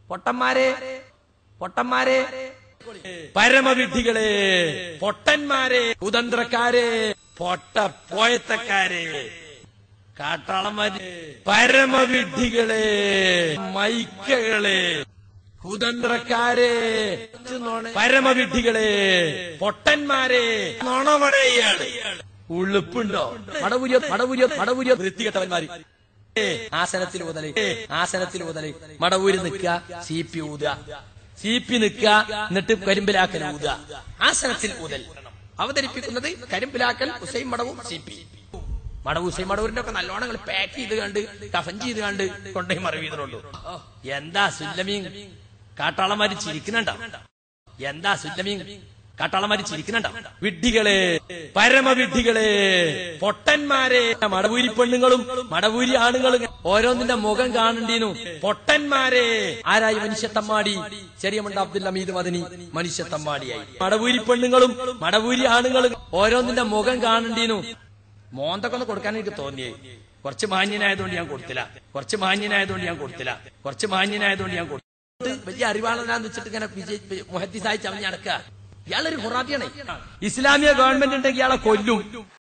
പൊട്ടന്മാരെ പൊട്ടന്മാരെ പരമവിഡ്ഢികളെ പൊട്ടന്മാരെ കുതന്ത്രക്കാരെ പൊട്ടപ്പോയത്തക്കാരെ കാട്ടാളന്മാര് പരമവിഡ്ഢികളെ മൈക്കകളെ കുതന്ത്രക്കാരെ പരമവിഡ്ഢികളെ പൊട്ടന്മാരെ നുണവടയാണ് ഉളുപ്പുണ്ടോ മടവൂരിയോ വൃത്തികെട്ടവന്മാര് ആസനത്തിൽ മുതല് മടവൂര് നിൽക്കുക സീപ്പി ഊതുക സീപ്പി നിൽക്കുക എന്നിട്ട് കരിമ്പിലാക്കൽ ഊതുക ആസനത്തിൽ ഊതൽ അവതരിപ്പിക്കുന്നത് കരിമ്പിലാക്കൽ ഹുസൈൻ മടവും സീപ്പി ഹുസൈൻ മടവൂരിന്റെ ഒക്കെ നല്ലോണം പാക്ക് ചെയ്ത് കണ്ട് കഫൻ ചെയ്ത് കണ്ട് കൊണ്ടുപോയി മറിവീതനുള്ളൂ. എന്താ സുല്ലമീൻ കാട്ടാളന്മാര് ചിരിക്കുന്നുണ്ടോ? എന്താ സുല്ലമീൻ കാട്ടാളന്മാര് ചിരിക്കുന്നുണ്ടോ? വിഡ്ഢികളെ പരമവിഡ്ഢികളെ പൊട്ടന്മാരെ മടവൂരി പെണ്ണുങ്ങളും മടവൂരി ആണുങ്ങളും ഓരോന്നിന്റെ മുഖം കാണണ്ടീനു. പൊട്ടന്മാരെ ആരായി? മനുഷ്യത്തമ്മാടി ചെറിയമുണ്ട അബ്ദുൽ ഹമീദ് മദനി മനുഷ്യത്തമ്മാടിയായി. മടവൂരി പെണ്ണുങ്ങളും മടവൂരി ആണുങ്ങളും ഓരോന്നിന്റെ മുഖം കാണണ്ടീനു. മോന്തൊക്കെ ഒന്ന് കൊടുക്കാൻ എനിക്ക് തോന്നിയേ. കുറച്ച് മാന്യനായതുകൊണ്ട് ഞാൻ കൊടുത്തില്ല. വലിയ അറിവാളനാന്ന് വെച്ചിട്ട് ഇങ്ങനെ മുഹദ്ദിസായി ചമഞ്ഞ് നടക്കുക. ഇയാളൊരു ഖുറാബിയാണ്. ഇസ്ലാമിക ഗവൺമെന്റ് ഉണ്ടെങ്കിൽ ഇയാളെ കൊല്ലും.